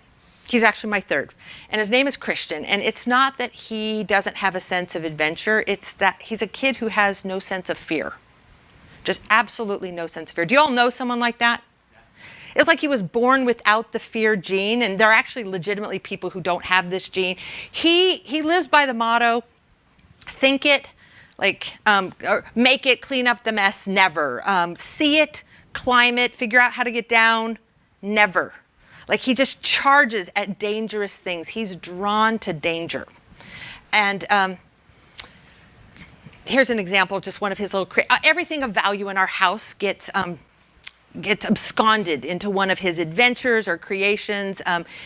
He's actually my 3rd. And his name is Christian. And it's not that he doesn't have a sense of adventure. It's that he's a kid who has no sense of fear. Just absolutely no sense of fear. Do you all know someone like that? It's like he was born without the fear gene, and there are actually legitimately people who don't have this gene. He lives by the motto, think it, or make it, clean up the mess, never. See it, climb it, figure out how to get down, never. Like, he just charges at dangerous things. He's drawn to danger. And here's an example of just one of his little, everything of value in our house gets absconded into one of his adventures or creations.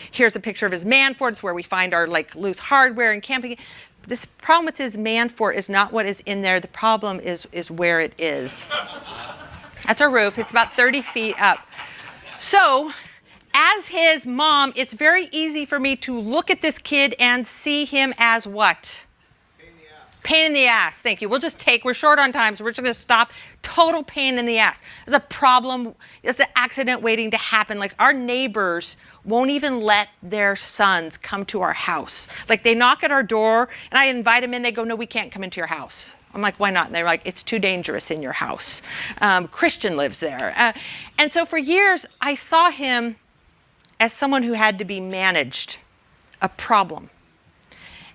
Here's a picture of his man fort. It's where we find our loose hardware and camping. This problem with his man fort is not what is in there. The problem is where it is. That's our roof. It's about 30 feet up. So as his mom, it's very easy for me to look at this kid and see him as what? Pain in the ass. Thank you. We're short on time, so we're just going to stop. Total pain in the ass. There's a problem. There's an accident waiting to happen. Like, our neighbors won't even let their sons come to our house. Like, they knock at our door, and I invite them in. They go, no, we can't come into your house. I'm like, why not? And they're like, it's too dangerous in your house. Christian lives there. And so for years, I saw him as someone who had to be managed, a problem.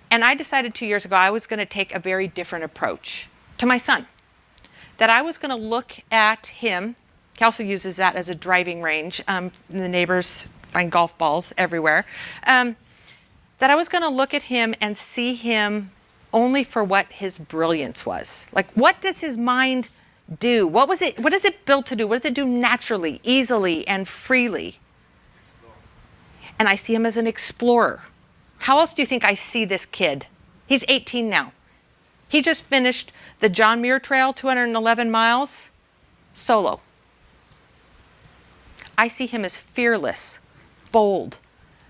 And I decided 2 years ago I was going to take a very different approach to my son. That I was going to look at him. He also uses that as a driving range. The neighbors find golf balls everywhere. That I was going to look at him and see him only for what his brilliance was. Like, what does his mind do? What is it built to do? What does it do naturally, easily, and freely? And I see him as an explorer. How else do you think I see this kid? He's 18 now. He just finished the John Muir Trail, 211 miles, solo. I see him as fearless, bold,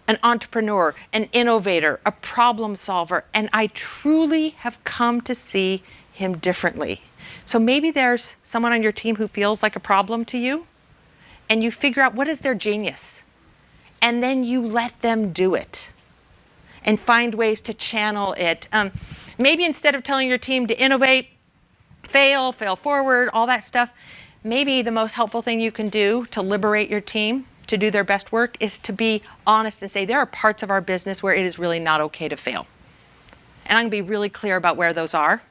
an entrepreneur, an innovator, a problem solver, and I truly have come to see him differently. So maybe there's someone on your team who feels like a problem to you, and you figure out what is their genius, and then you let them do it. And find ways to channel it. Maybe instead of telling your team to innovate, fail forward, all that stuff, maybe the most helpful thing you can do to liberate your team to do their best work is to be honest and say, there are parts of our business where it is really not okay to fail. And I'm going to be really clear about where those are.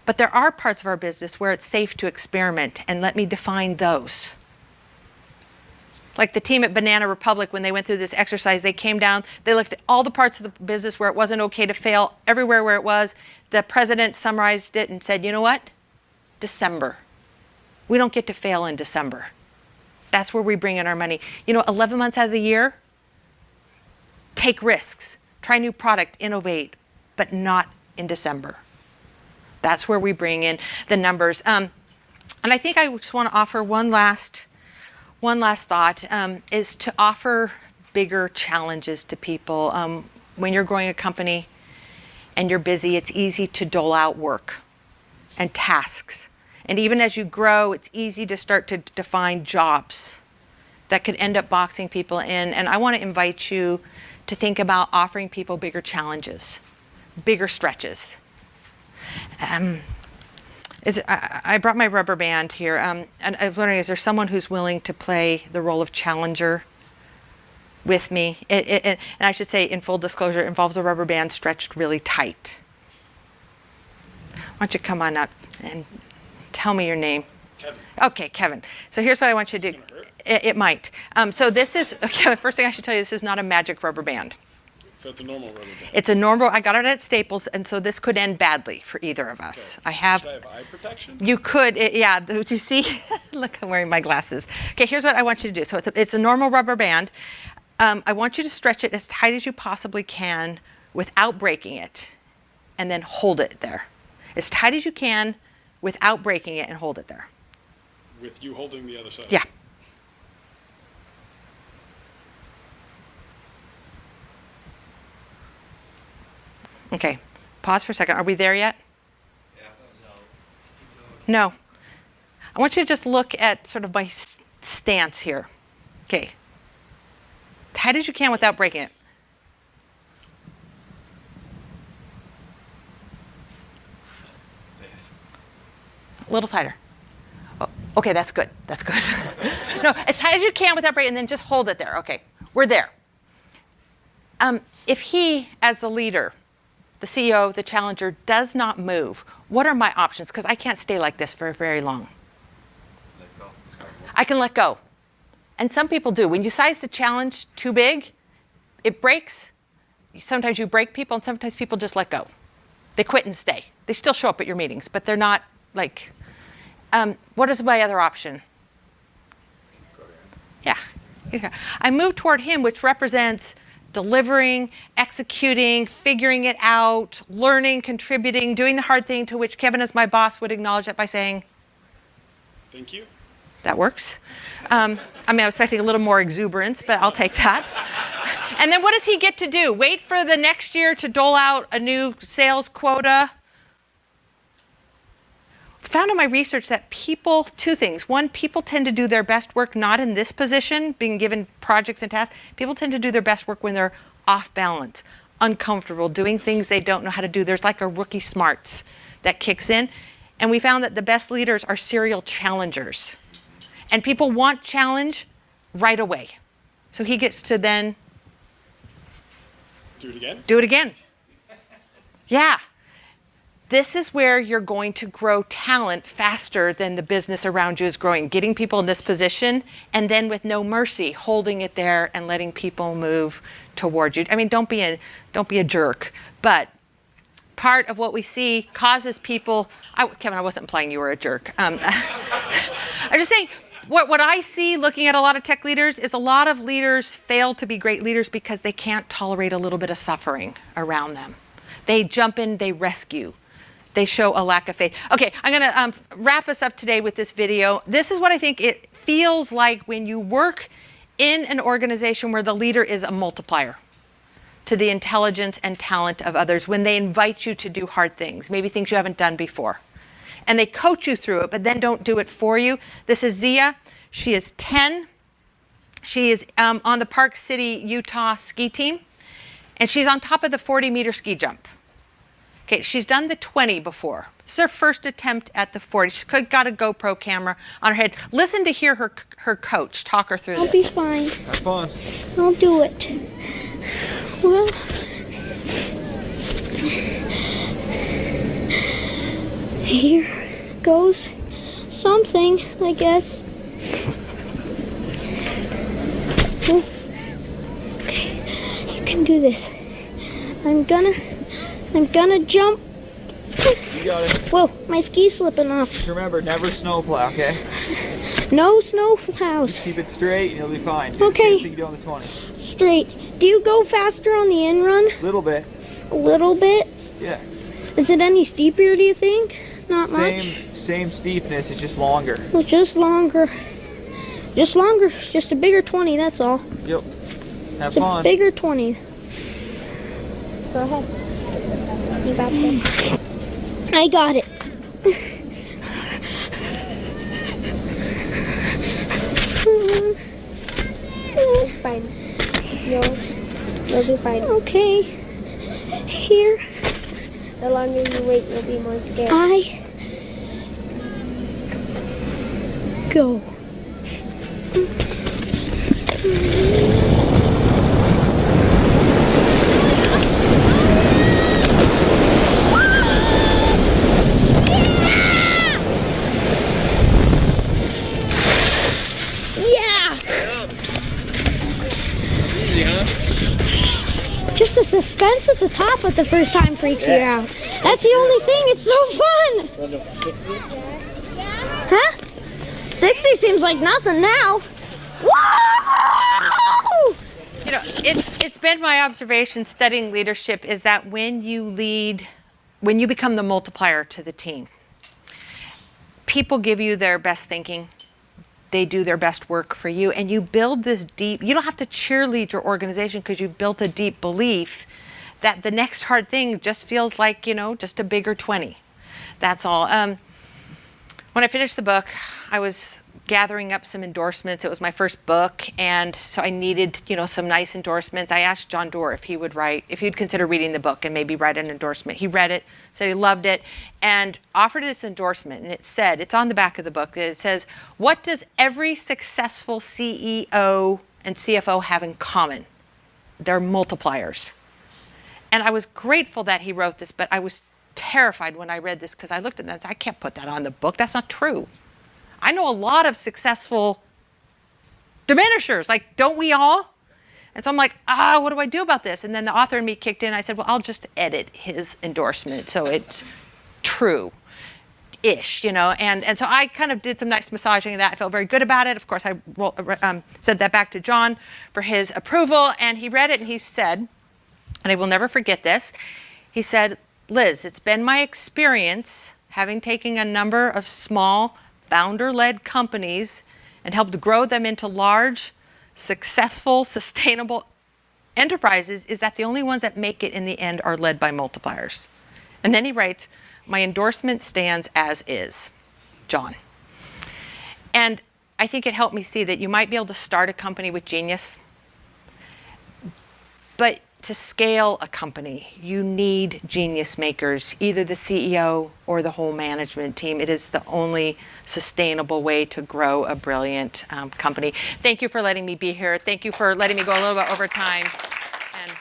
But there are parts of our business where it's safe to experiment, and let me define those. Like the team at Banana Republic, when they went through this exercise, they came down, they looked at all the parts of the business where it wasn't okay to fail, everywhere where it was. The president summarized it and said, you know what? December. We don't get to fail in December. That's where we bring in our money. 11 months out of the year, take risks, try new product, innovate, but not in December. That's where we bring in the numbers. And I think I just want to offer one last thought, is to offer bigger challenges to people. When you're growing a company and you're busy, it's easy to dole out work and tasks. And even as you grow, it's easy to start to define jobs that could end up boxing people in. And I want to invite you to think about offering people bigger challenges, bigger stretches. I brought my rubber band here, and I was wondering, is there someone who's willing to play the role of challenger with me? And I should say, in full disclosure, it involves a rubber band stretched really tight. Why don't you come on up and tell me your name? Kevin. Okay, Kevin. So here's what I want you to do. It's gonna hurt? It might. So this is, okay, the first thing I should tell you, this is not a magic rubber band. So it's a normal rubber band. It's a normal, I got it at Staples, and so this could end badly for either of us. Okay. I have, Should I have eye protection? you could, yeah, do you see? Look, I'm wearing my glasses. Okay, here's what I want you to do. So it's a normal rubber band. I want you to stretch it as tight as you possibly can without breaking it, and then hold it there. As tight as you can without breaking it, and hold it there. With you holding the other side? Yeah. Okay, pause for a second. Are we there yet? Yeah. No. I want you to just look at sort of my stance here. Okay. Tight as you can without breaking it. Yes. A little tighter. Oh, okay, that's good. That's good. No, as tight as you can without breaking, and then just hold it there. Okay, we're there. If he, as the leader, the CEO, the challenger, does not move, what are my options? Because I can't stay like this for very long. Let go. I can let go. And some people do. When you size the challenge too big, it breaks. Sometimes you break people, and sometimes people just let go. They quit and stay. They still show up at your meetings, but they're not like, what is my other option? Yeah. I move toward him, which represents delivering, executing, figuring it out, learning, contributing, doing the hard thing, to which Kevin, as my boss, would acknowledge that by saying, Thank you. that works. I mean, I was expecting a little more exuberance, but I'll take that. And then what does he get to do? Wait for the next year to dole out a new sales quota? Found in my research that people, two things. One, people tend to do their best work not in this position, being given projects and tasks. People tend to do their best work when they're off balance, uncomfortable, doing things they don't know how to do. There's like a rookie smarts that kicks in. And we found that the best leaders are serial challengers. And people want challenge right away. So he gets to then Do it again? do it again. Yeah. This is where you're going to grow talent faster than the business around you is growing. Getting people in this position, and then with no mercy, holding it there and letting people move towards you. I mean, don't be a jerk, but part of what we see causes people. Kevin, I wasn't implying you were a jerk. I'm just saying. What I see looking at a lot of tech leaders is a lot of leaders fail to be great leaders because they can't tolerate a little bit of suffering around them. They jump in, they rescue. They show a lack of faith. Okay, I'm going to wrap us up today with this video. This is what I think it feels like when you work in an organization where the leader is a multiplier to the intelligence and talent of others, when they invite you to do hard things, maybe things you haven't done before. And they coach you through it, but then don't do it for you. This is Zia. She is 10. She is on the Park City, Utah ski team. And she's on top of the 40-meter ski jump. Okay, she's done the 20 before. This is her first attempt at the 40. She's got a GoPro camera on her head. Listen to hear her coach talk her through I'll this. be fine. Have fun. I'll do it. Well, here goes something, I guess. Oh, okay, you can do this. I'm gonna jump. You got it. Whoa, my ski's slipping off. Just remember, never snowplow, okay? No snow plows. Keep it straight and you'll be fine. Do the Okay. same thing you do on the 20. Straight. Do you go faster on the in run? Little bit. A little bit? Yeah. Is it any steeper, do you think? Not much? Same steepness, it's just longer. Well, just longer. Just longer. Just a bigger 20, that's all. Yep. Have It's a fun. bigger 20. Go ahead. You got this. I got it. fine. You'll be fine. Okay. Here. The longer you wait, you'll be more scared. Go. Easy, huh? Just the suspense at the top at the first time freaks you out. That's the only thing. It's so fun. 60? Huh? 60 seems like nothing now. Whoa! You know, it's been my observation studying leadership is that when you lead, when you become the multiplier to the team, people give you their best thinking. They do their best work for you, and you build this deep, you don't have to cheerlead your organization because you've built a deep belief that the next hard thing just feels like, you know, just a bigger 20. That's all. When I finished the book, I was gathering up some endorsements. It was my first book, and so I needed, you know, some nice endorsements. I asked John Doerr if he would write, if he'd consider reading the book and maybe write an endorsement. He read it, said he loved it, and offered this endorsement. And it said, it's on the back of the book, it says, what does every successful CEO and CFO have in common? They're multipliers. And I was grateful that he wrote this, but I was terrified when I read this because I looked at that and said, I can't put that on the book. That's not true. I know a lot of successful diminishers, like, don't we all? And so I'm like, what do I do about this? And then the author in me kicked in. I said, well, I'll just edit his endorsement so it's true-ish, you know. And so I kind of did some nice massaging of that. I felt very good about it. Of course, I sent that back to John for his approval, and he read it and he said, and I will never forget this, he said, Liz, it's been my experience having taken a number of small founder-led companies and helped grow them into large, successful, sustainable enterprises is that the only ones that make it in the end are led by multipliers. And then he writes, my endorsement stands as is, John. And I think it helped me see that you might be able to start a company with genius, but to scale a company, you need genius makers, either the CEO or the whole management team. It is the only sustainable way to grow a brilliant company. Thank you for letting me be here. Thank you for letting me go a little bit over time. And